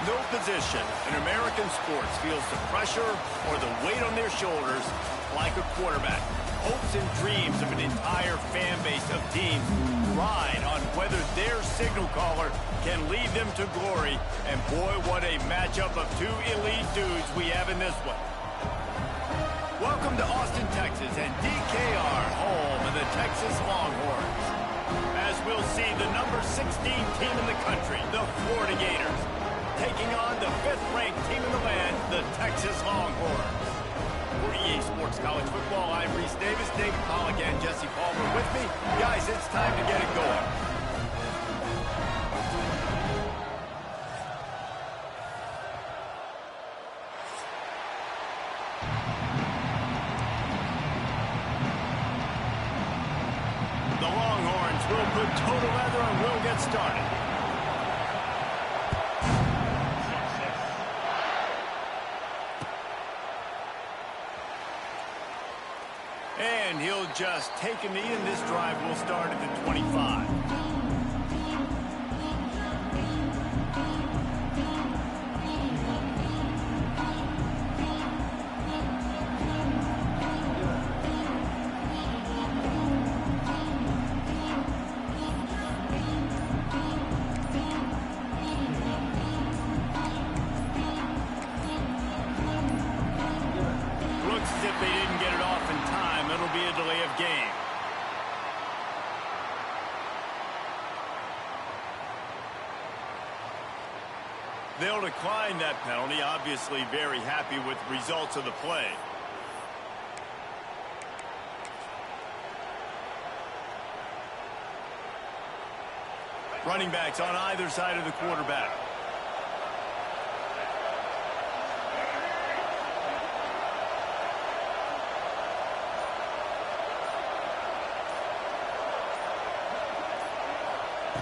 No position in American sports feels the pressure or the weight on their shoulders like a quarterback. Hopes and dreams of an entire fan base of teams ride on whether their signal caller can lead them to glory. And boy, what a matchup of two elite dudes we have in this one. Welcome to Austin, Texas, and DKR, home of the Texas Longhorns. As we'll see the number 16 team in the country, the Florida Gators, taking on the 5th-ranked team in the land, the Texas Longhorns. For EA Sports College Football, I'm Reese Davis, David Pollack, and Jesse Palmer with me. Guys, it's time to get it going. The Longhorns will put total leather and will get started. And he'll just take a knee, and this drive will start at the 25. Looks as if they didn't get it off in time. It'll be a delay of game. They'll decline that penalty. Obviously very happy with the results of the play. Running backs on either side of the quarterback.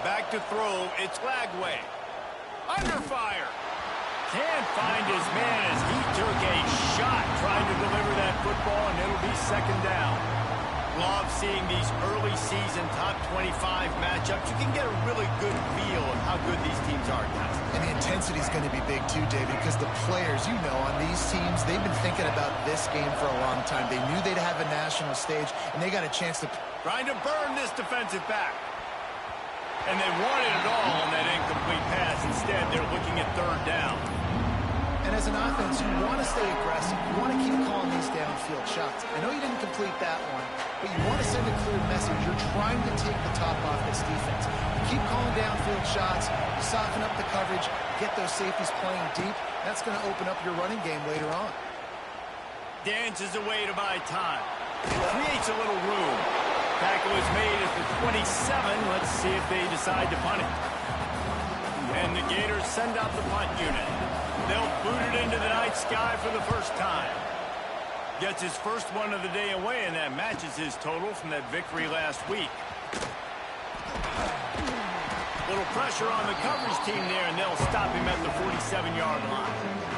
Back to throw, it's Lagway. Under fire. Can't find his man as he took a shot trying to deliver that football, and it'll be second down. Love seeing these early season top 25 matchups. You can get a really good feel of how good these teams are, guys. And the intensity is going to be big too, David, because the players, you know, on these teams, they've been thinking about this game for a long time. They knew they'd have a national stage, and they got a chance to... Trying to burn this defensive back. And they wanted it all on that incomplete pass. Instead, they're looking at third down. And as an offense, you want to stay aggressive. You want to keep calling these downfield shots. I know you didn't complete that one, but you want to send a clear message. You're trying to take the top off this defense. You keep calling downfield shots. You soften up the coverage. Get those safeties playing deep. That's going to open up your running game later on. Dances away to buy time. Creates a little room. Tackle is made at the 27. Let's see if they decide to punt it. And the Gators send out the punt unit. They'll boot it into the night sky for the first time. Gets his first one of the day away, and that matches his total from that victory last week. Little pressure on the coverage team there, and they'll stop him at the 47-yard line.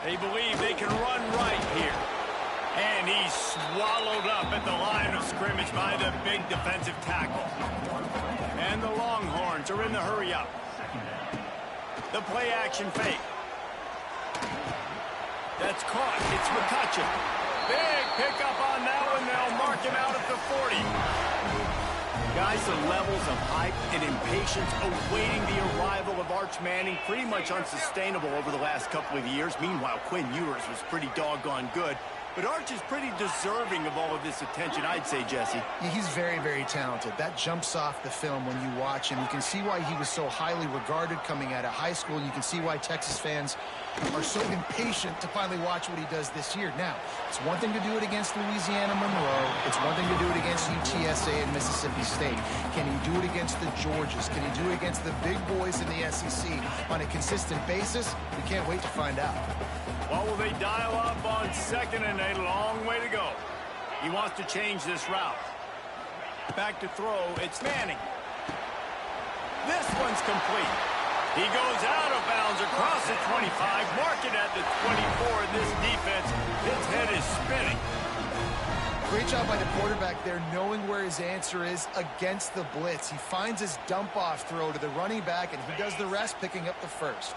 They believe they can run right here. And he's swallowed up at the line of scrimmage by the big defensive tackle. And the Longhorns are in the hurry-up. The play-action fake. That's caught. It's McCutcheon. Big pickup on that one. They'll mark him out at the 40. Guys, the levels of hype and impatience awaiting the arrival of Arch Manning pretty much unsustainable over the last couple of years. Meanwhile, Quinn Ewers was pretty doggone good. But Arch is pretty deserving of all of this attention, I'd say, Jesse. Yeah, he's very, very talented. That jumps off the film when you watch him. You can see why he was so highly regarded coming out of high school. You can see why Texas fans are so impatient to finally watch what he does this year. Now, it's one thing to do it against Louisiana Monroe. It's one thing to do it against UTSA and Mississippi State. Can he do it against the Georgias? Can he do it against the big boys in the SEC on a consistent basis? We can't wait to find out. Well, will they dial up on second and a long way to go? He wants to change this route. Back to throw, it's Manning. This one's complete. He goes out of bounds across the 25, mark it at the 24, and this defense, his head is spinning. Great job by the quarterback there, knowing where his answer is against the blitz. He finds his dump-off throw to the running back, and he does the rest, picking up the first.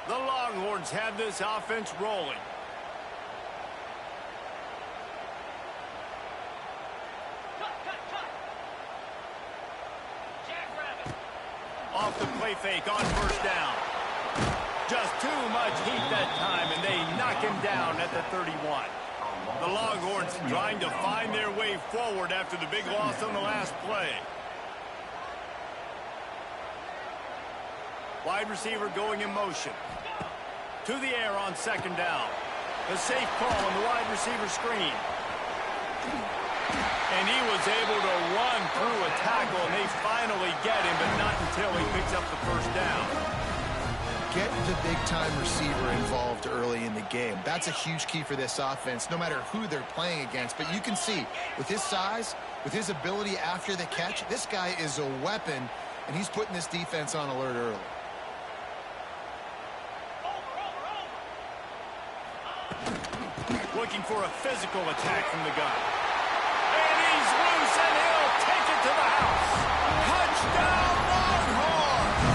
The Longhorns have this offense rolling. Off the play fake on first down. Just too much heat that time, and they knock him down at the 31. The Longhorns trying to find their way forward after the big loss on the last play. Wide receiver going in motion. To the air on second down. A safe call on the wide receiver screen. And he was able to run through a tackle, and they finally get him, but not until he picks up the first down. Get the big-time receiver involved early in the game. That's a huge key for this offense, no matter who they're playing against. But you can see, with his size, with his ability after the catch, this guy is a weapon, and he's putting this defense on alert early. Looking for a physical attack from the gun. And he's loose, and he'll take it to the house. Touchdown, Longhorns!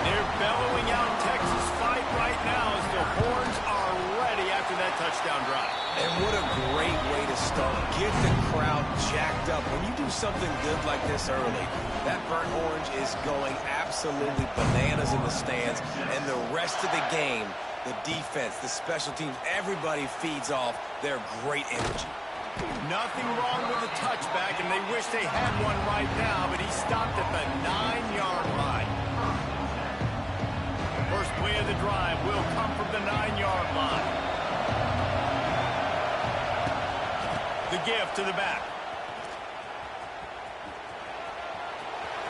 They're bellowing out Texas fight right now as the Horns are ready after that touchdown drive. And what a great way to start. Get the crowd jacked up. When you do something good like this early, that burnt orange is going absolutely bananas in the stands, and the rest of the game, the defense, the special teams, everybody feeds off their great energy. Nothing wrong with the touchback, and they wish they had one right now, but he stopped at the 9-yard line. First play of the drive will come from the 9-yard line. The give to the back.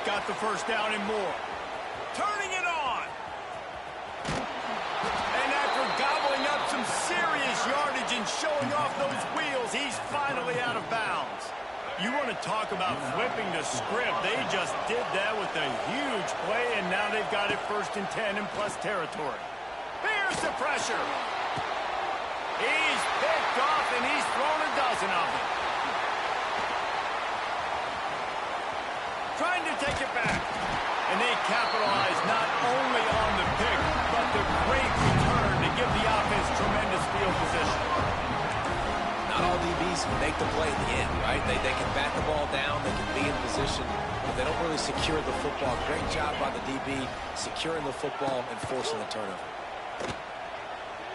Got the first down and more. Turning it on. And after gobbling up some serious yardage and showing off those wheels, he's finally out of bounds. You want to talk about flipping the script. They just did that with a huge play, and now they've got it 1st and 10 in plus territory. Here's the pressure. He's picked off, and he's thrown a dozen of them. Trying to take it back. And they capitalize not only on the pick, but the great return to give the offense tremendous field position. Not all DBs make the play at the end, right? They can bat the ball down, they can be in position, but they don't really secure the football. Great job by the DB securing the football and forcing the turnover.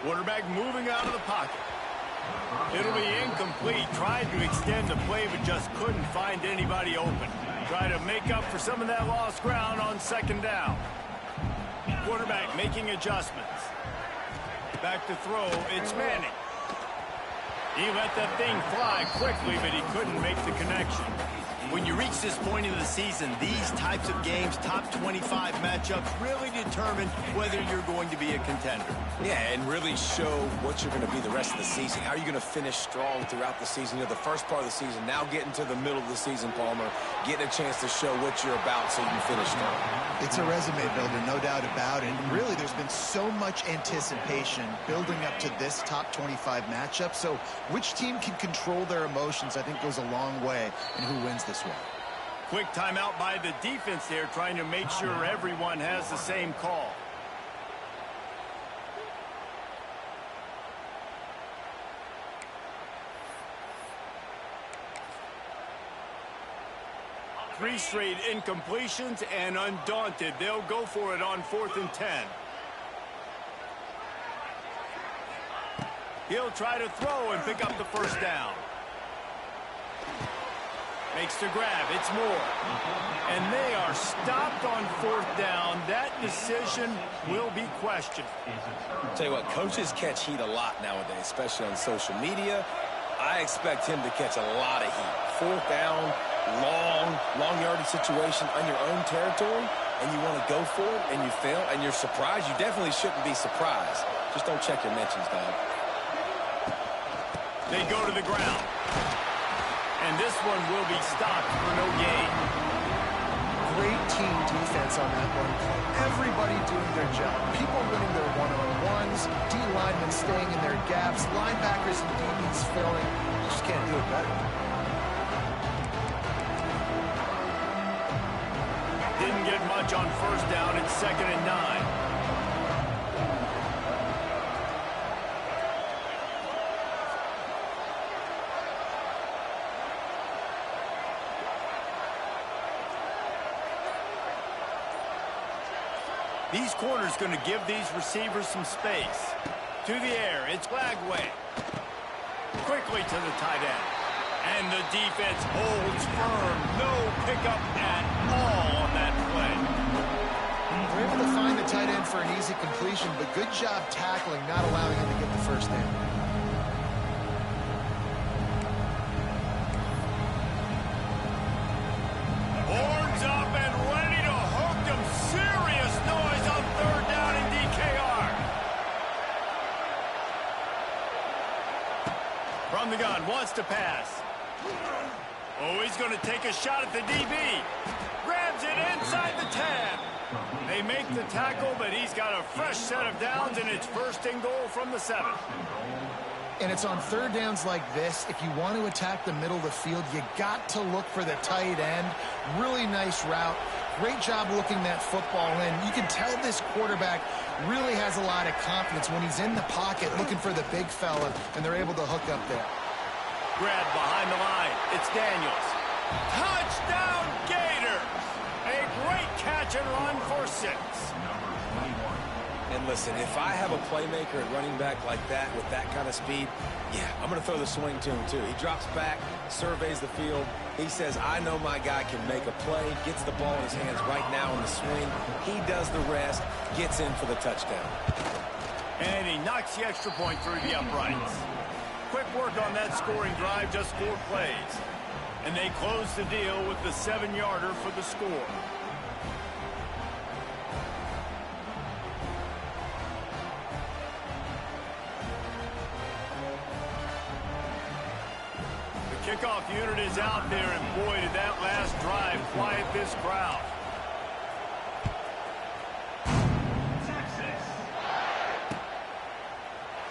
Quarterback moving out of the pocket. It'll be incomplete. Tried to extend the play, but just couldn't find anybody open. Try to make up for some of that lost ground on second down. Quarterback making adjustments. Back to throw, it's Manning. He let that thing fly quickly, but he couldn't make the connection. When you reach this point in the season, these types of games, top 25 matchups, really determine whether you're going to be a contender. Yeah, and really show what you're going to be the rest of the season. How are you going to finish strong throughout the season? You know, the first part of the season, now getting to the middle of the season, Palmer, getting a chance to show what you're about so you can finish strong. It's a resume builder, no doubt about it. And really, there's been so much anticipation building up to this top 25 matchup. So which team can control their emotions, I think, goes a long way in who wins this one. Quick timeout by the defense there, trying to make sure everyone has the same call. Three straight incompletions, and undaunted, they'll go for it on 4th and 10. He'll try to throw and pick up the first down. Makes the grab, it's Moore. And they are stopped on 4th down. That decision will be questioned. Tell you what, coaches catch heat a lot nowadays, especially on social media. I expect him to catch a lot of heat. 4th down, long yardage situation on your own territory, and you want to go for it, and you fail, and you're surprised. You definitely shouldn't be surprised. Just don't check your mentions, dog. They go to the ground. And this one will be stopped for no gain. Great team defense defense on that one. Everybody doing their job. People winning their one-on-ones, D-linemen staying in their gaps, linebackers and DBs filling. Just can't do it better. Didn't get much on first down. It's 2nd and 9. These corners going to give these receivers some space. To the air, it's Lagway. Quickly to the tight end. And the defense holds firm. No pickup at all on that play. They're able to find the tight end for an easy completion, but good job tackling, not allowing him to get the first down. Horns up and ready to hook them. Serious noise on 3rd down in DKR. From the gun, wants to pass. Oh, he's going to take a shot at the DB. Grabs it inside the 10. They make the tackle, but he's got a fresh set of downs, and it's 1st and goal from the 7. And it's on 3rd downs like this. If you want to attack the middle of the field, you got to look for the tight end. Really nice route. Great job looking that football in. You can tell this quarterback really has a lot of confidence when he's in the pocket looking for the big fella, and they're able to hook up there. Grab behind the line. It's Daniels. Touchdown Gators! A great catch and run for 6. And listen, if I have a playmaker at running back like that with that kind of speed, yeah, I'm going to throw the swing to him too. He drops back, surveys the field. He says, I know my guy can make a play, gets the ball in his hands right now in the swing. He does the rest, gets in for the touchdown. And he knocks the extra point through the uprights. Quick work on that scoring drive, just 4 plays. And they close the deal with the 7-yarder for the score. The kickoff unit is out there, and boy, did that last drive quiet this crowd.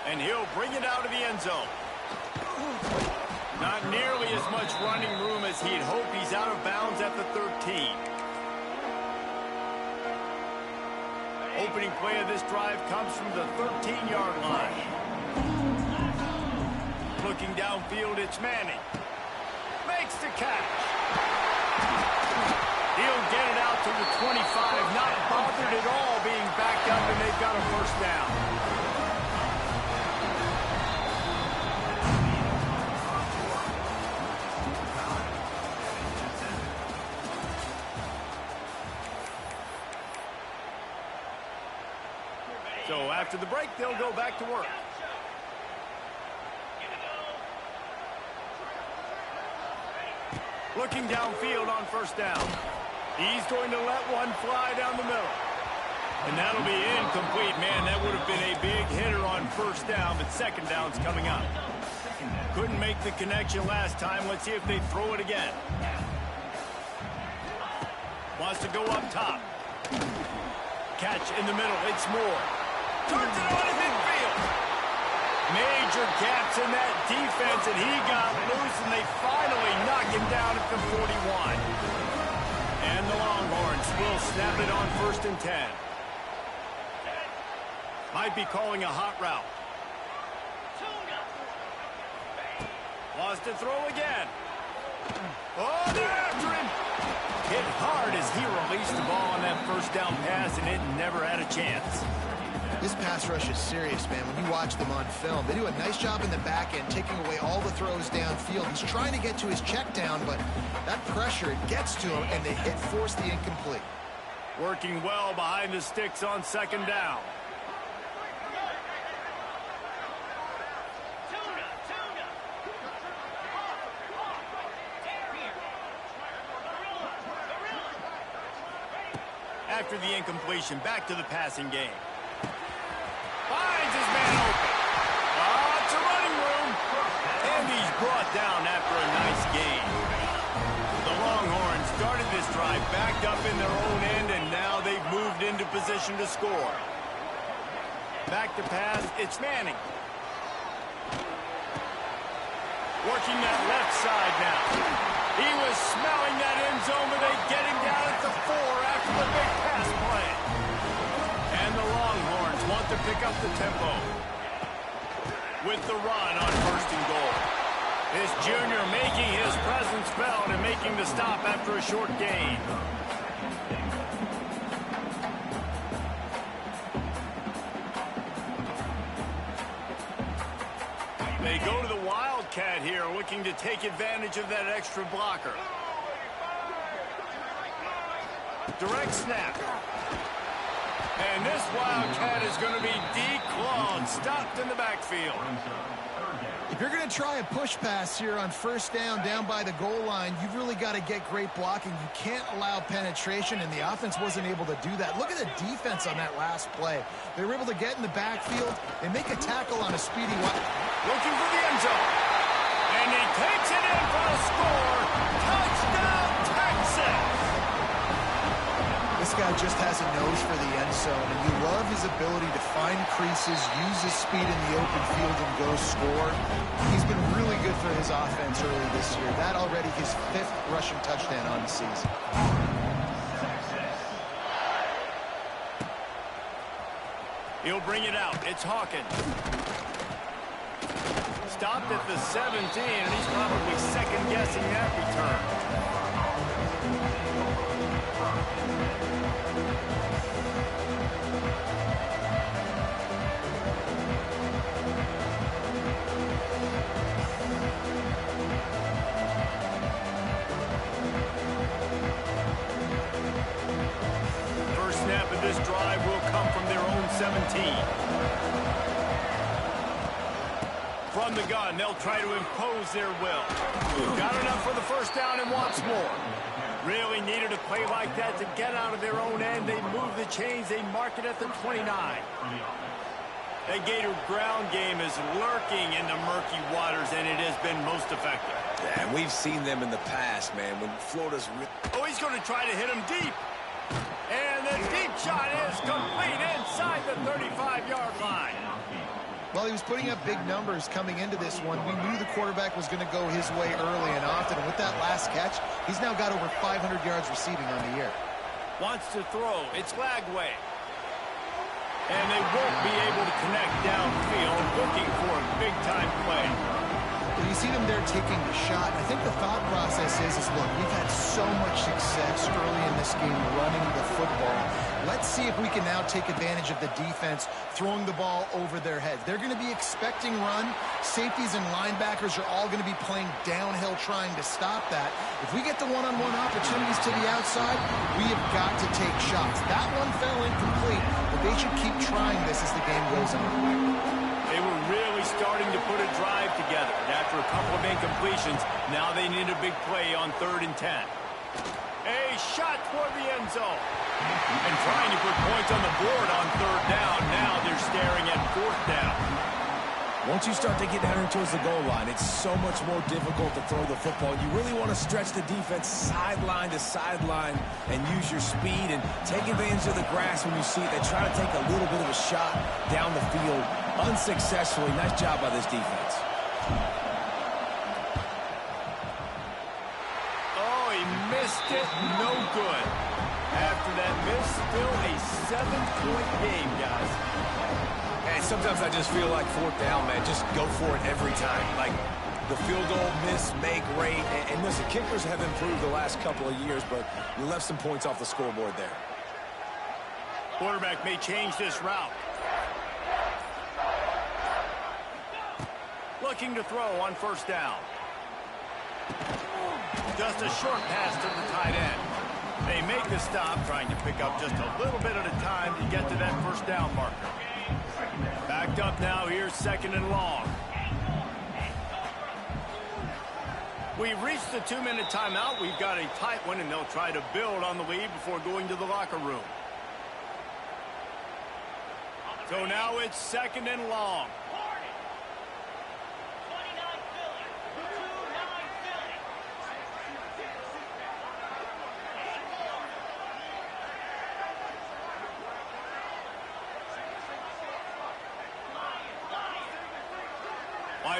And he'll bring it out of the end zone. Not nearly as much running room as he'd hoped. He's out of bounds at the 13. Opening play of this drive comes from the 13-yard line. Looking downfield, it's Manning. Makes the catch. He'll get it out to the 25. Not bothered at all being backed up, and they've got a 1st down. So after the break, they'll go back to work. Looking downfield on 1st down. He's going to let one fly down the middle. And that'll be incomplete. Man, that would have been a big hitter on 1st down, but 2nd down's coming up. Couldn't make the connection last time. Let's see if they throw it again. Wants to go up top. Catch in the middle. It's Moore. Turns it on in midfield. Major gaps in that defense, and he got loose, and they finally knock him down at the 41. And the Longhorns will snap it on 1st and 10. Might be calling a hot route. Wants to throw again. Oh, they're after him. Hit hard as he released the ball on that 1st down pass, and it never had a chance. This pass rush is serious, man. When you watch them on film, they do a nice job in the back end, taking away all the throws downfield. He's trying to get to his check down, but that pressure, it gets to him, and they force the incomplete. Working well behind the sticks on 2nd down. After the incompletion, back to the passing game. Finds his man open. Lots of running room. And he's brought down after a nice gain. The Longhorns started this drive backed up in their own end, and now into position to score. Back to pass, it's Manning. Working that left side now. He was smelling that end zone, but they get him down at the 4 after the big pass play. And the Longhorns want to pick up the tempo with the run on 1st and goal. This junior making his presence felt and making the stop after a short gain. They go to the Wildcat here, looking to take advantage of that extra blocker. Direct snap. And this Wildcat is going to be declawed, stopped in the backfield. If you're going to try a push pass here on 1st down by the goal line, you've really got to get great blocking. You can't allow penetration, and the offense wasn't able to do that. Look at the defense on that last play. They were able to get in the backfield and make a tackle on a speedy one. Looking for the end zone. And he takes it in for the score. Touchdown, Texas! This guy just has a nose for the end zone, and you love his ability to find creases, use his speed in the open field, and go score. He's been really good for his offense early this year. That already his 5th rushing touchdown on the season. He'll bring it out. It's Hawkins. Stopped at the 17, and he's probably second-guessing that return. First snap of this drive will come from their own 17. From the gun, they'll try to impose their will. Got enough for the 1st down and wants more. Really needed a play like that to get out of their own end. They move the chains. They mark it at the 29. That Gator ground game is lurking in the murky waters, and it has been most effective. Yeah, and we've seen them in the past, man, when Florida's... Oh, he's going to try to hit him deep. And the deep shot is complete inside the 35-yard line. Well, he was putting up big numbers coming into this one. We knew the quarterback was going to go his way early and often. And with that last catch, he's now got over 500 yards receiving on the year. Wants to throw. It's Lagway. And they won't be able to connect downfield, looking for a big-time play. Well, you see them there taking the shot. I think the thought process is look, we've had so much success early in this game running the football. Let's see if we can now take advantage of the defense throwing the ball over their heads. They're going to be expecting run. Safeties and linebackers are all going to be playing downhill trying to stop that. If we get the one-on-one opportunities to the outside, we have got to take shots. That one fell incomplete, but they should keep trying this as the game goes on. They were really starting to put a drive together. And after a couple of incompletions, now they need a big play on 3rd and 10. A shot toward the end zone. And trying to put points on the board on 3rd down. Now they're staring at 4th down. Once you start to get down here towards the goal line, it's so much more difficult to throw the football. You really want to stretch the defense sideline to sideline and use your speed and take advantage of the grass when you see it. They try to take a little bit of a shot down the field unsuccessfully. Nice job by this defense. Oh, he missed it. No good. After that miss, still a 7-point game, guys. And sometimes I just feel like 4th down, man. Just go for it every time. Like the field goal miss, make rate. And listen, kickers have improved the last couple of years, but you left some points off the scoreboard there. Quarterback may change this route. Looking to throw on 1st down. Just a short pass to the tight end. They make the stop, trying to pick up just a little bit at a time to get to that 1st down marker. Backed up now, here's 2nd and long. We've reached the 2-minute timeout. We've got a tight one, and they'll try to build on the lead before going to the locker room. So now it's 2nd and long.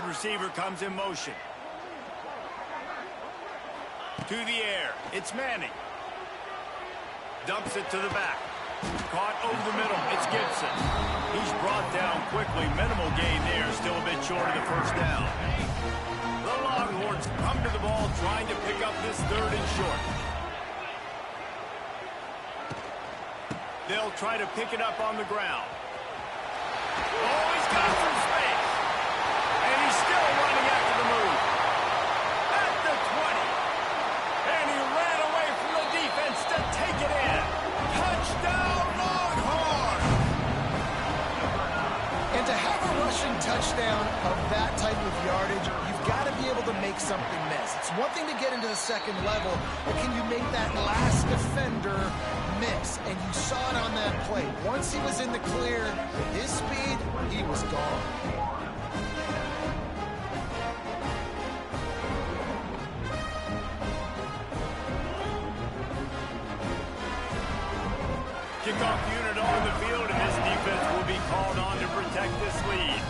receiver comes in motion. To the air. It's Manning. Dumps it to the back. Caught over the middle. It's Gibson. He's brought down quickly. Minimal gain there. Still a bit short of the first down. The Longhorns come to the ball trying to pick up this 3rd and short. They'll try to pick it up on the ground. Oh, he's got some space. And he's still running after the move. At the 20. And he ran away from the defense to take it in. Touchdown, Longhorns! And to have a rushing touchdown of that type of yardage, you've got to be able to make something miss. It's one thing to get into the second level, but can you make that last defender miss? And you saw it on that play. Once he was in the clear, with his speed, he was gone. Kickoff unit on the field, and this defense will be called on to protect this lead.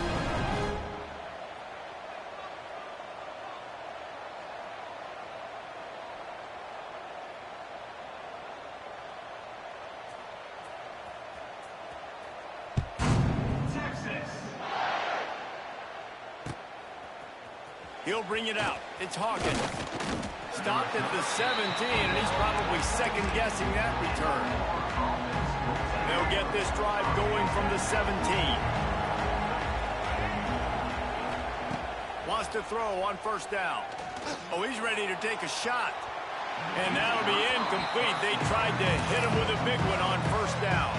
He'll bring it out. It's Hawkins. Stopped at the 17, and he's probably second-guessing that return. They'll get this drive going from the 17. Wants to throw on first down. Oh, he's ready to take a shot. And that'll be incomplete. They tried to hit him with a big one on first down.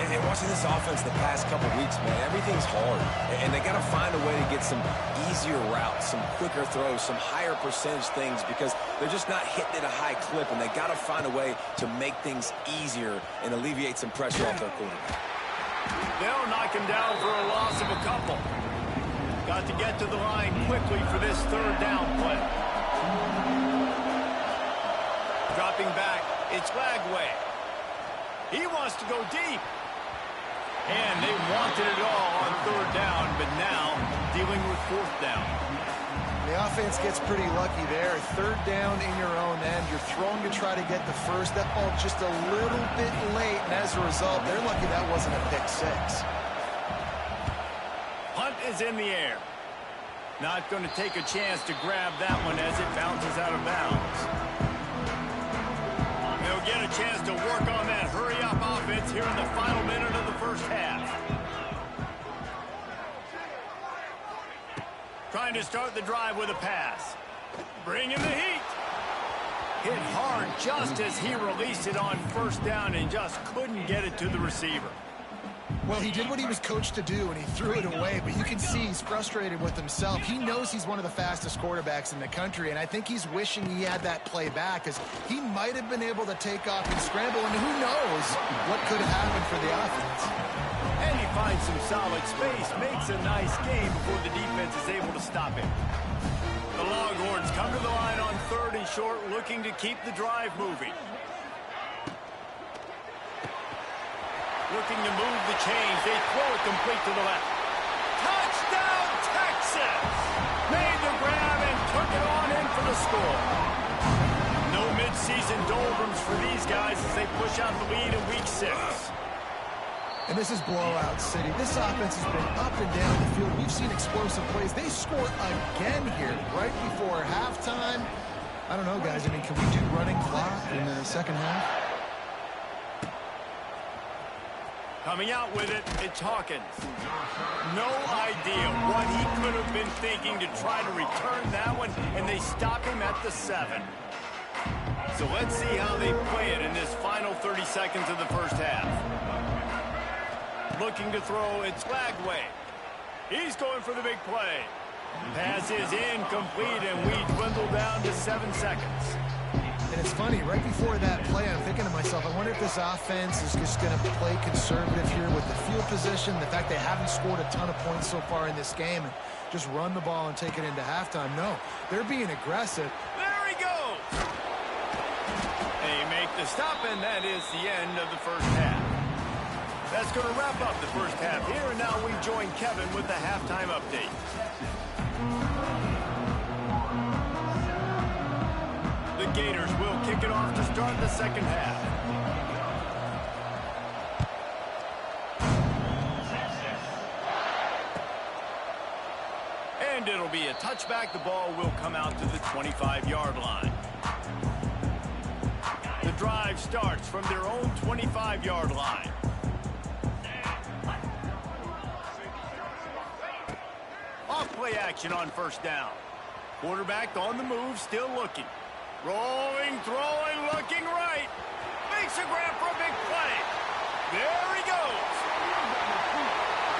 And watching this offense the past couple weeks, man, everything's hard. And they got to find a way to get some easier routes, some quicker throws, some higher percentage things because they're just not hitting at a high clip, and they got to find a way to make things easier and alleviate some pressure off their quarterback. They'll knock him down for a loss of a couple. Got to get to the line quickly for this 3rd down play. Dropping back, it's Lagway. He wants to go deep. And they wanted it all on 3rd down, but now dealing with 4th down. The offense gets pretty lucky there. 3rd down in your own end. You're throwing to try to get the first. That ball just a little bit late, and as a result, they're lucky that wasn't a pick 6. Hunt is in the air. Not going to take a chance to grab that one as it bounces out of bounds. They'll get a chance to work on that hurry-up offense here in the final minute of the first half. Trying to start the drive with a pass. Bringing the heat. Hit hard just as he released it on first down and just couldn't get it to the receiver. Well, he did what he was coached to do, and he threw it away, but you can see he's frustrated with himself. He knows he's one of the fastest quarterbacks in the country, and I think he's wishing he had that play back, because he might have been able to take off and scramble, and who knows what could have happened for the offense. And he finds some solid space, makes a nice game before the defense is able to stop him. The Longhorns come to the line on 3rd and short, looking to keep the drive moving. Looking to move the chains. They throw it complete to the left. Touchdown, Texas! Made the grab and took it on in for the score. No midseason doldrums for these guys as they push out the lead in week 6. And this is blowout city. This offense has been up and down the field. We've seen explosive plays. They score again here right before halftime. I don't know, guys. I mean, can we do running clock in the second half? Coming out with it, it's Hawkins. No idea what he could have been thinking to try to return that one, and they stop him at the 7. So let's see how they play it in this final 30 seconds of the first half. Looking to throw, it's Lagway. He's going for the big play. Pass is incomplete, and we dwindle down to 7 seconds. And it's funny, right before that play, I'm thinking to myself, I wonder if this offense is just going to play conservative here with the field position, the fact they haven't scored a ton of points so far in this game, and just run the ball and take it into halftime. No, they're being aggressive. There he goes! They make the stop, and that is the end of the first half. That's going to wrap up the first half here, and now we join Kevin with the halftime update. The Gators will kick it off to start the second half. And it'll be a touchback. The ball will come out to the 25-yard line. The drive starts from their own 25-yard line. Off-play action on first down. Quarterback on the move, still looking. Rolling, throwing, looking right. Makes a grab for a big play. There he goes.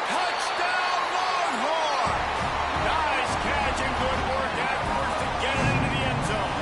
Touchdown, Longhorn! Nice catch and good work afterwards to get it into the end zone.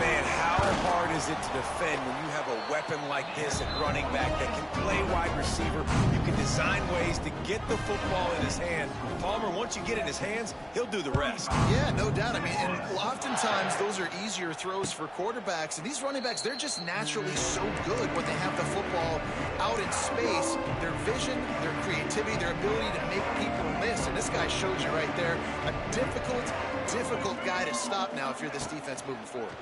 Man, how hard is it to defend when you have a weapon like this at running back that can play wide receiver? You can design ways to get the football in his hand. Palmer, once you get it in his hands, he'll do the rest. Yeah, no doubt. I mean, and oftentimes those are easier throws for quarterbacks. And these running backs, they're just naturally so good when they have the football out in space. Their vision, their creativity, their ability to make people miss. And this guy shows you right there, a difficult guy to stop now if you're this defense moving forward.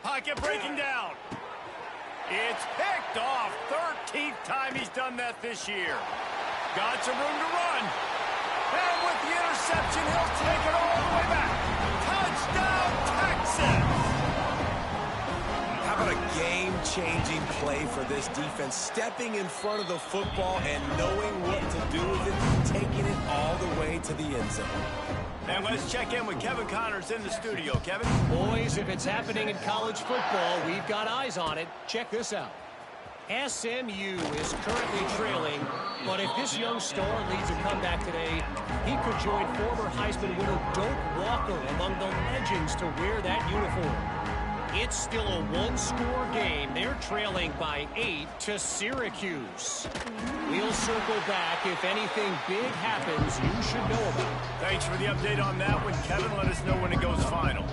Pocket breaking down. It's picked off. 13th time he's done that this year. Got some room to run. And with the interception, he'll take it all the way back. Touchdown, Texas! How about a game-changing play for this defense? Stepping in front of the football and knowing what to do with it, taking it all the way to the end zone. And let's check in with Kevin Connors in the studio. Kevin? Boys, if it's happening in college football, we've got eyes on it. Check this out. SMU is currently trailing, but if this young star leads a comeback today, he could join former Heisman winner Doak Walker among the legends to wear that uniform. It's still a one-score game. They're trailing by 8 to Syracuse. We'll circle back. If anything big happens, you should know about it. Thanks for the update on that one, Kevin. Let us know when it goes final.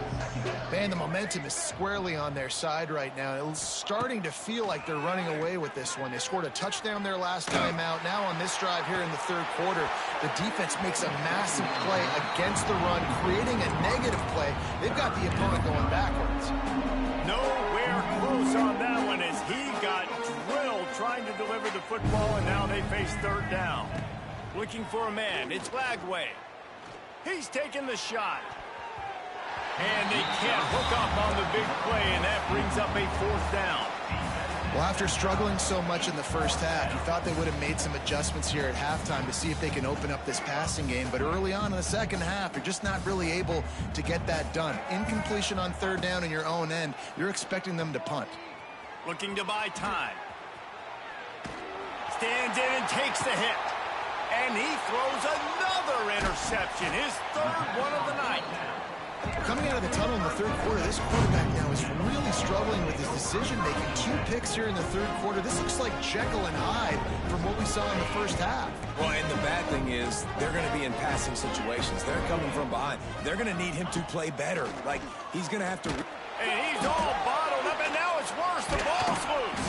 Man, the momentum is squarely on their side right now. It's starting to feel like they're running away with this one. They scored a touchdown their last time out. Now on this drive here in the third quarter, the defense makes a massive play against the run, creating a negative play. They've got the opponent going backwards. Nowhere close on that one as he got drilled trying to deliver the football, and now they face third down. Looking for a man. It's Lagway. He's taking the shot. And they can't hook up on the big play, and that brings up a fourth down. Well, after struggling so much in the first half, you thought they would have made some adjustments here at halftime to see if they can open up this passing game. But early on in the second half, you're just not really able to get that done. Incompletion on third down in your own end, you're expecting them to punt. Looking to buy time. Stands in and takes the hit. And he throws another interception, his third one of the night. Coming out of the tunnel in the third quarter, this quarterback now is really struggling with his decision-making. 2 picks here in the third quarter. This looks like Jekyll and Hyde from what we saw in the first half. Well, and the bad thing is they're going to be in passing situations. They're coming from behind. They're going to need him to play better. Like, he's going to have to... And he's all bottled up, and now it's worse. The ball's loose.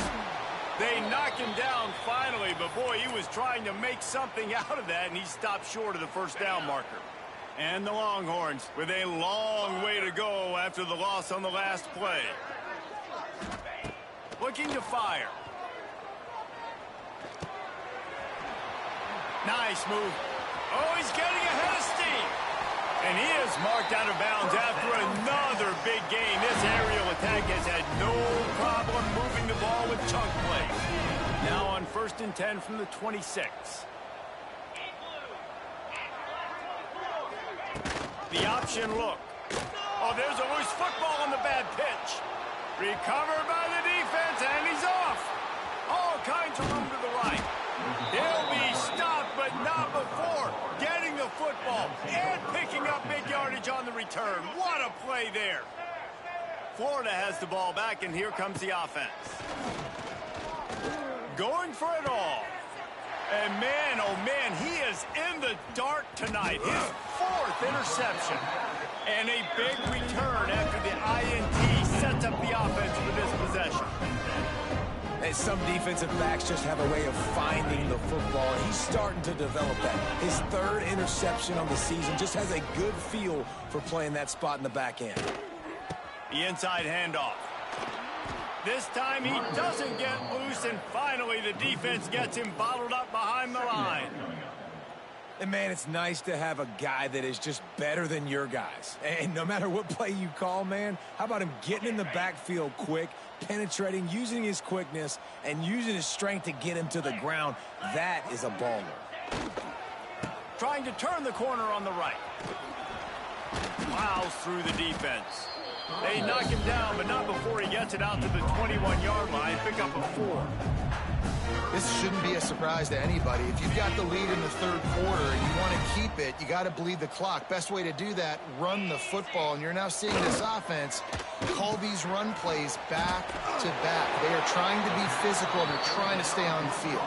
They knock him down finally, but boy, he was trying to make something out of that, and he stopped short of the first down marker. And the Longhorns with a long way to go after the loss on the last play. Looking to fire. Nice move. Oh, he's getting ahead of steam. And he is marked out of bounds after another big gain. This aerial attack has had no problem moving the ball with chunk plays. Now on 1st and 10 from the 26. The option look. Oh, there's a loose football on the bad pitch. Recovered by the defense, and he's off. All kinds of room to the right. He'll be stopped, but not before getting the football and picking up big yardage on the return. What a play there. Florida has the ball back, and here comes the offense. Going for it all. And man, oh man, he is in the dark tonight. His 4th interception. And a big return after the INT sets up the offense for this possession. And some defensive backs just have a way of finding the football, and he's starting to develop that. His third interception on the season, just has a good feel for playing that spot in the back end. The inside handoff. This time he doesn't get loose, and finally the defense gets him bottled up behind the line. And, man, it's nice to have a guy that is just better than your guys. And no matter what play you call, man, how about him getting in the backfield quick, penetrating, using his quickness, and using his strength to get him to the ground? That is a baller. Trying to turn the corner on the right. Plows through the defense. They knock him down, but not before he gets it out to the 21-yard line. Pick up a 4. This shouldn't be a surprise to anybody. If you've got the lead in the third quarter and you want to keep it, you got to bleed the clock. Best way to do that, run the football. And you're now seeing this offense call these run plays back to back. They are trying to be physical, and they're trying to stay on the field.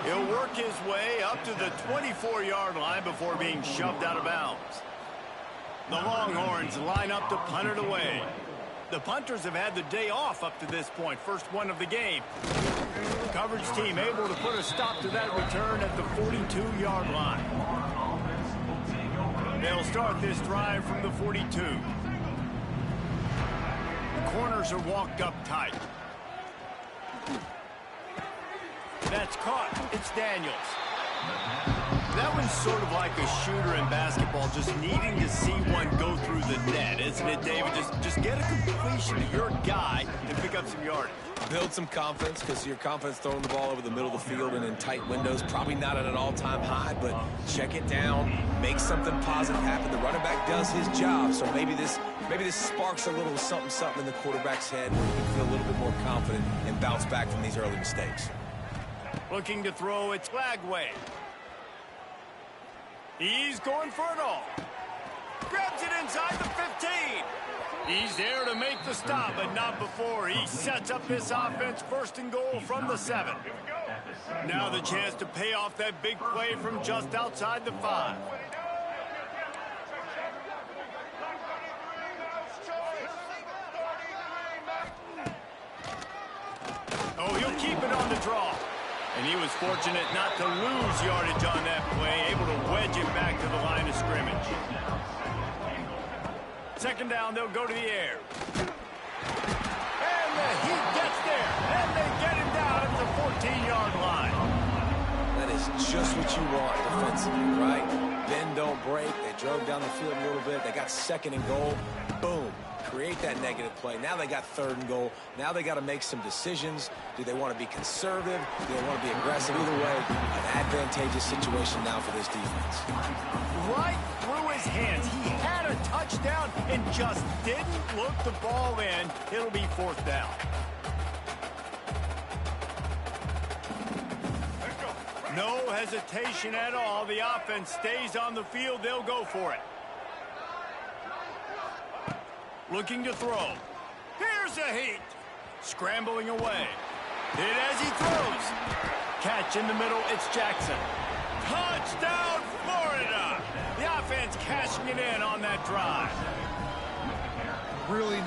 He'll work his way up to the 24-yard line before being shoved out of bounds. The Longhorns line up to punt it away. The punters have had the day off up to this point, first one of the game. Coverage team able to put a stop to that return at the 42-yard line. They'll start this drive from the 42. The corners are walked up tight. That's caught. It's Daniels. That one's sort of like a shooter in basketball, just needing to see one go through the net, isn't it, David? Just get a completion to your guy and pick up some yardage. Build some confidence, because your confidence throwing the ball over the middle of the field and in tight windows, probably not at an all-time high, but check it down, make something positive happen. The running back does his job, so maybe this sparks a little something in the quarterback's head where he can feel a little bit more confident and bounce back from these early mistakes. Looking to throw, it's Flagway. He's going for it all. Grabs it inside the 15. He's there to make the stop, but not before he sets up this offense first and goal from the 7. Now the chance to pay off that big play from just outside the 5. Oh, he'll keep it on the draw. And he was fortunate not to lose yardage on that play, able to wedge it back to the line of scrimmage. Second down, they'll go to the air. And the Heat gets there, and they get him down at the 14-yard line. That is just what you want defensively, right? Bend, don't break. They drove down the field a little bit. They got second and goal. Boom. Create that negative play. Now they got third and goal. Now they got to make some decisions. Do they want to be conservative? Do they want to be aggressive? Either way, an advantageous situation now for this defense. Right through his hands. He had a touchdown and just didn't look the ball in. It'll be fourth down. No hesitation at all. The offense stays on the field. They'll go for it. Looking to throw. Here's a Heat. Scrambling away. Hit as he throws. Catch in the middle. It's Jackson. Touchdown, Florida. The offense cashing it in on that drive. Really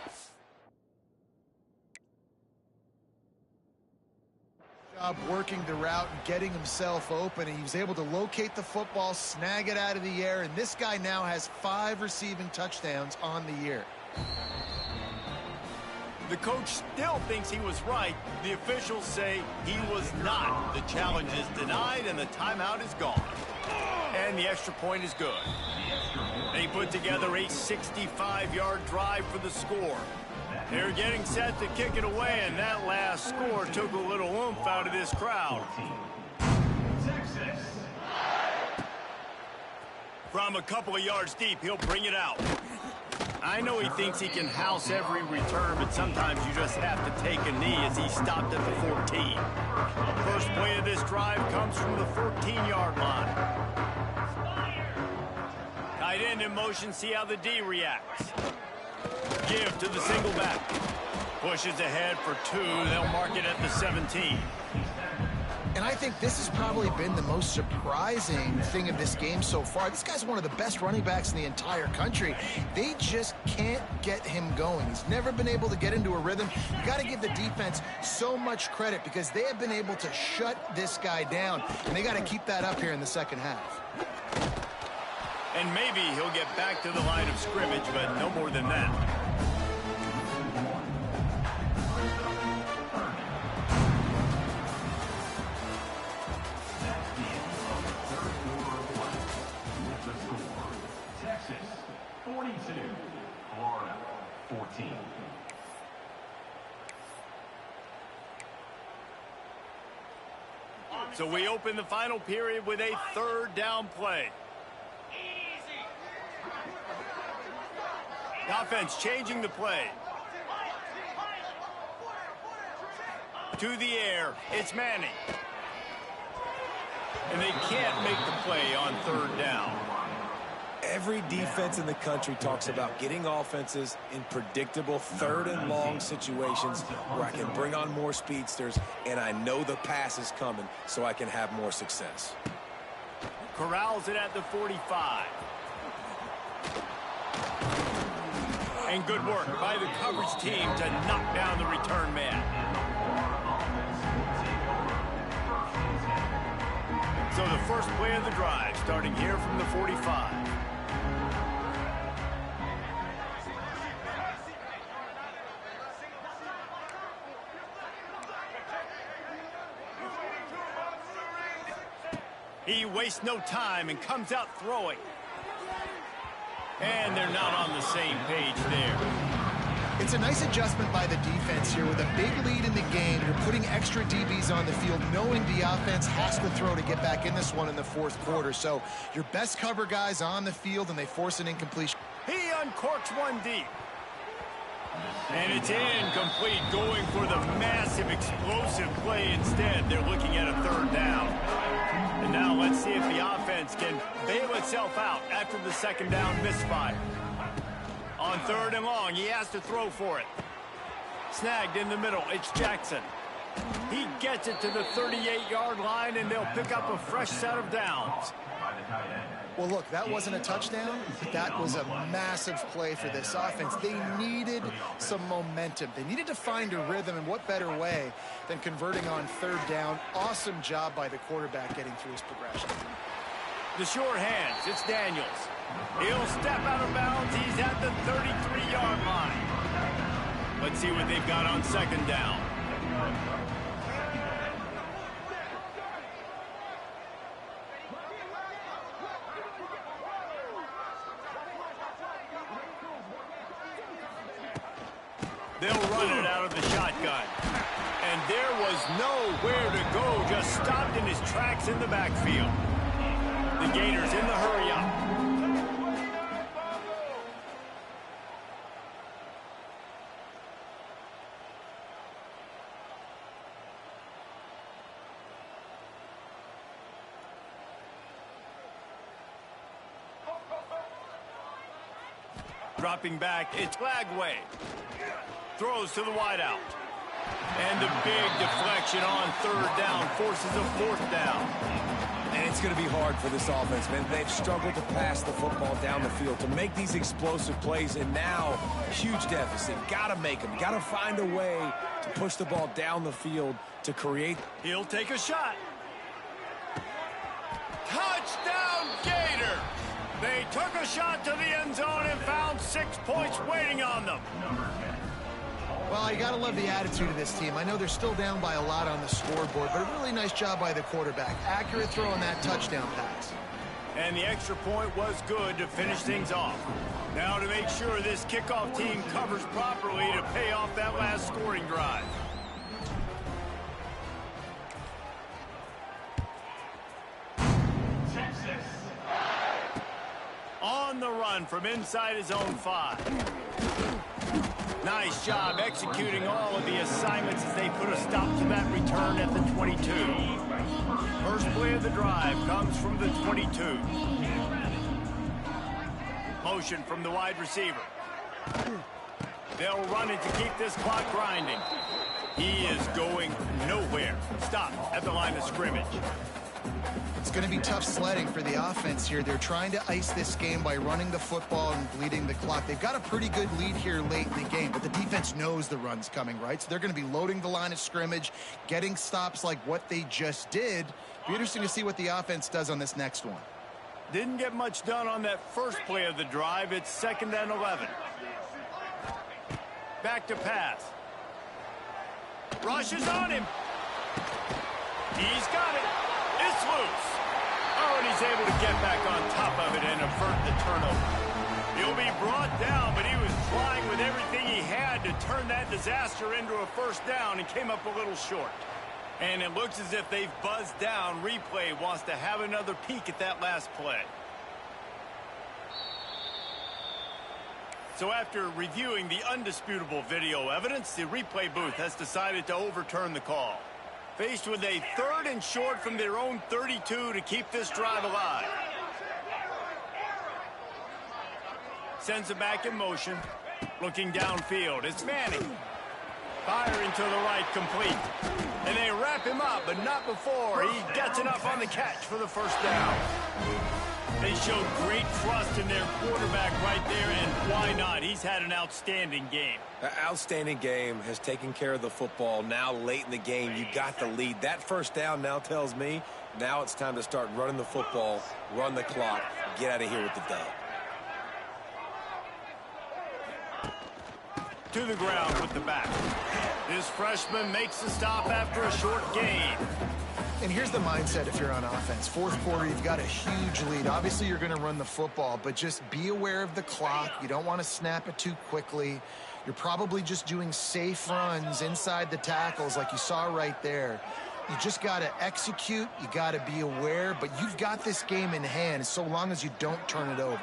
job working the route and getting himself open, and he was able to locate the football, snag it out of the air, and this guy now has 5 receiving touchdowns on the year. The coach still thinks he was right. The officials say he was not. The challenge is denied, and the timeout is gone. And the extra point is good. They put together a 65-yard drive for the score. They're getting set to kick it away, and that last score took a little oomph out of this crowd. From a couple of yards deep, he'll bring it out. I know he thinks he can house every return, but sometimes you just have to take a knee as he stopped at the 14. First play of this drive comes from the 14-yard line. Tight end in motion, see how the D reacts. Give to the single back. Pushes ahead for 2. They'll mark it at the 17. And I think this has probably been the most surprising thing of this game so far. This guy's one of the best running backs in the entire country. They just can't get him going. He's never been able to get into a rhythm. You got to give the defense so much credit because they have been able to shut this guy down, and they got to keep that up here in the second half. And maybe he'll get back to the line of scrimmage, but no more than that. Texas, 42. Florida, 14. So we open the final period with a third down play. The offense changing the play. To the air, it's Manning. And they can't make the play on third down. Every defense in the country talks about getting offenses in predictable third and long situations where I can bring on more speedsters and I know the pass is coming so I can have more success. Corrals it at the 45. And good work by the coverage team to knock down the return man. So the first play of the drive starting here from the 45. He wastes no time and comes out throwing. And they're not on the same page there. It's a nice adjustment by the defense here. With a big lead in the game, you're putting extra DBs on the field, knowing the offense has to throw to get back in this one in the fourth quarter. So your best cover guys on the field, and they force an incompletion. He uncorks one deep. And it's incomplete, going for the massive explosive play instead. They're looking at a third down. And now let's see if the offense can bail itself out after the second down misfire. On third and long, he has to throw for it. Snagged in the middle, it's Jackson. He gets it to the 38-yard line, and they'll pick up a fresh set of downs. Well, look, that wasn't a touchdown, but that was a massive play for this offense. They needed some momentum. They needed to find a rhythm, and what better way than converting on third down. Awesome job by the quarterback getting through his progression. The short hands, it's Daniels. He'll step out of bounds. He's at the 33-yard line. Let's see what they've got on second down. They'll run it out of the shotgun. And there was nowhere to go, just stopped in his tracks in the backfield. The Gators in the hurry-up. Dropping back, it's Lagway. Throws to the wideout. And the big deflection on third down forces a fourth down. And it's going to be hard for this offense, man. They've struggled to pass the football down the field, to make these explosive plays, and now, huge deficit. Got to make them. Got to find a way to push the ball down the field to create. He'll take a shot. Touchdown, Gator! They took a shot to the end zone and found 6 points waiting on them. Well, you got to love the attitude of this team. I know they're still down by a lot on the scoreboard, but a really nice job by the quarterback. Accurate throw on that touchdown pass. And the extra point was good to finish things off. Now to make sure this kickoff team covers properly to pay off that last scoring drive. Texas. On the run from inside his own 5. Nice job executing all of the assignments as they put a stop to that return at the 22. First play of the drive comes from the 22. Motion from the wide receiver. They'll run it to keep this clock grinding. He is going nowhere. Stop at the line of scrimmage. It's going to be tough sledding for the offense here. They're trying to ice this game by running the football and bleeding the clock. They've got a pretty good lead here late in the game, but the defense knows the run's coming, right? So they're going to be loading the line of scrimmage, getting stops like what they just did. Be interesting to see what the offense does on this next one. Didn't get much done on that first play of the drive. It's 2nd and 11. Back to pass. Rushes on him. He's got it. It's loose. Oh, and he's able to get back on top of it and avert the turnover. He'll be brought down, but he was trying with everything he had to turn that disaster into a first down and came up a little short. And it looks as if they've buzzed down. Replay wants to have another peek at that last play. So after reviewing the undisputable video evidence, the replay booth has decided to overturn the call. Faced with a 3rd and short from their own 32 to keep this drive alive. Sends it back in motion. Looking downfield. It's Manning. Firing to the right, complete. And they wrap him up, but not before he gets enough on the catch for the first down. They showed great trust in their quarterback right there, and why not? He's had an outstanding game. An outstanding game, has taken care of the football. Now late in the game, you got the lead. That first down now tells me now it's time to start running the football, run the clock, get out of here with the dub. To the ground with the back. This freshman makes the stop after a short gain. And here's the mindset if you're on offense. 4th quarter, you've got a huge lead. Obviously, you're going to run the football, but just be aware of the clock. You don't want to snap it too quickly. You're probably just doing safe runs inside the tackles like you saw right there. You just got to execute. You got to be aware, but you've got this game in hand so long as you don't turn it over.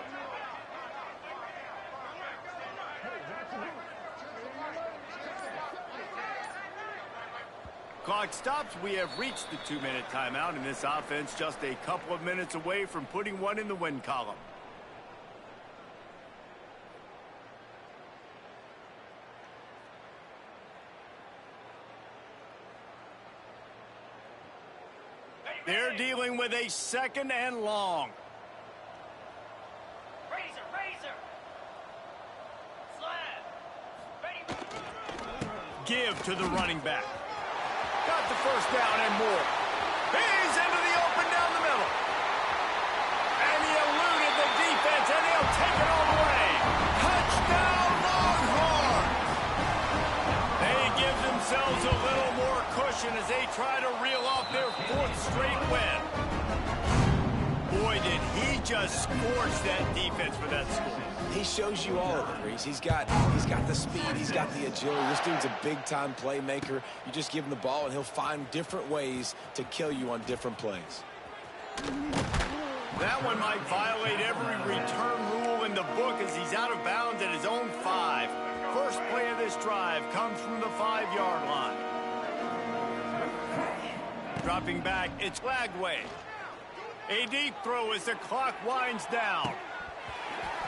Clock stops. We have reached the 2-minute timeout, and this offense just a couple of minutes away from putting one in the win column. They're dealing with a 2nd and long. Razor. Slab. Ready. Give to the running back. Got the first down and more. He's into the open down the middle. And he eluded the defense, and he'll take it all the way. Touchdown, Longhorn! They give themselves a little more cushion as they try to reel off their 4th straight win. Boy, did he just scorch that defense for that score. He shows you all of it, Reese. He's got the speed, he's got the agility. This dude's a big-time playmaker. You just give him the ball, and he'll find different ways to kill you on different plays. That one might violate every return rule in the book as he's out of bounds at his own 5. First play of this drive comes from the 5-yard line. Dropping back, it's Lagway. A deep throw as the clock winds down.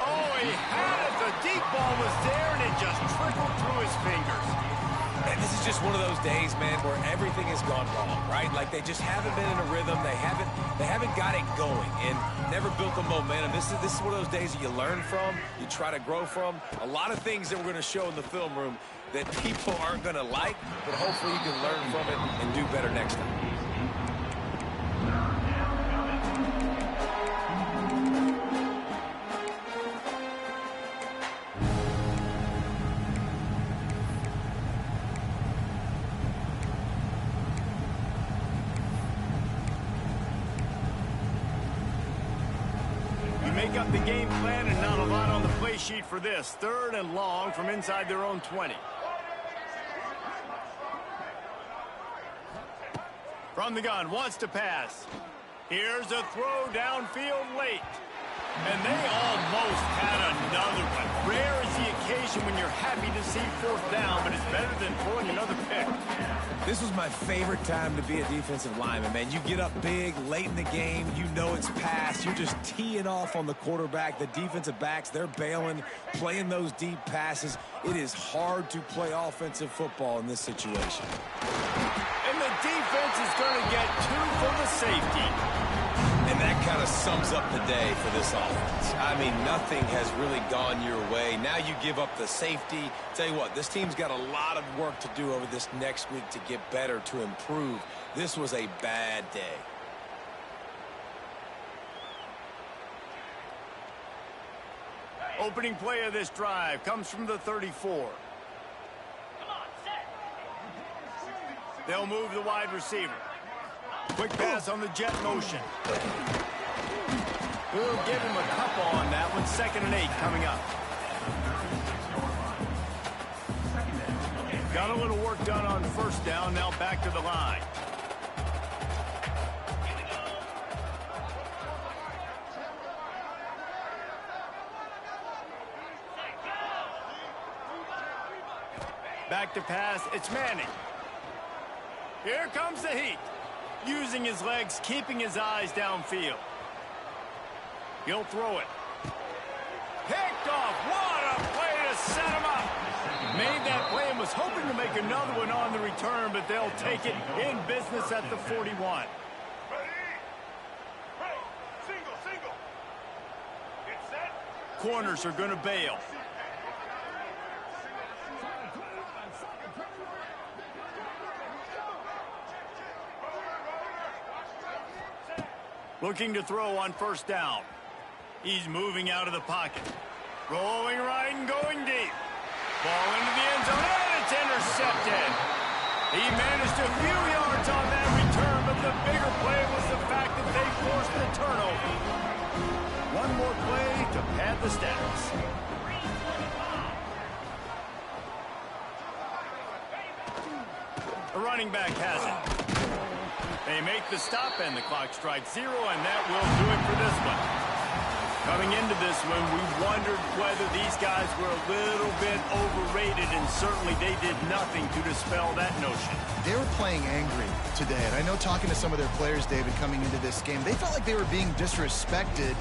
Oh, he had it. The deep ball was there, and it just trickled through his fingers. And this is just one of those days, man, where everything has gone wrong, right? Like they just haven't been in a rhythm. They haven't got it going and never built the momentum. This is one of those days that you learn from, you try to grow from. A lot of things that we're going to show in the film room that people aren't going to like, but hopefully you can learn from it and do better next time. Make up the game plan and not a lot on the play sheet for this. 3rd and long from inside their own 20. From the gun, wants to pass. Here's a throw downfield late. And they almost had another one. Rare is the occasion when you're happy to see 4th down, but it's better than throwing another pick. This was my favorite time to be a defensive lineman, man. You get up big, late in the game, you know it's past. You're just teeing off on the quarterback. The defensive backs, they're bailing, playing those deep passes. It is hard to play offensive football in this situation. And the defense is going to get 2 for the safety. And that kind of sums up the day for this offense. I mean, nothing has really gone your way. Now you give up the safety. Tell you what, this team's got a lot of work to do over this next week to get better, to improve. This was a bad day. Opening play of this drive comes from the 34. Come on, set. They'll move the wide receiver. Quick pass on the jet motion. We'll give him a couple on that one. 2nd and 8 coming up. Got a little work done on 1st down. Now back to the line. Back to pass. It's Manning. Here comes the heat. Using his legs, keeping his eyes downfield. He'll throw it. Picked off. What a play to set him up. Made that play and was hoping to make another one on the return, but they'll take it in business at the 41. Single. Get set. Corners are going to bail. Looking to throw on 1st down. He's moving out of the pocket. Rolling right and going deep. Ball into the end zone, and it's intercepted. He managed a few yards on that return, but the bigger play was the fact that they forced the turnover. One more play to pad the stats. The running back has it. They make the stop, and the clock strikes 0, and that will do it for this one. Coming into this one, we wondered whether these guys were a little bit overrated, and certainly they did nothing to dispel that notion. They were playing angry today, and I know talking to some of their players, David, coming into this game, they felt like they were being disrespected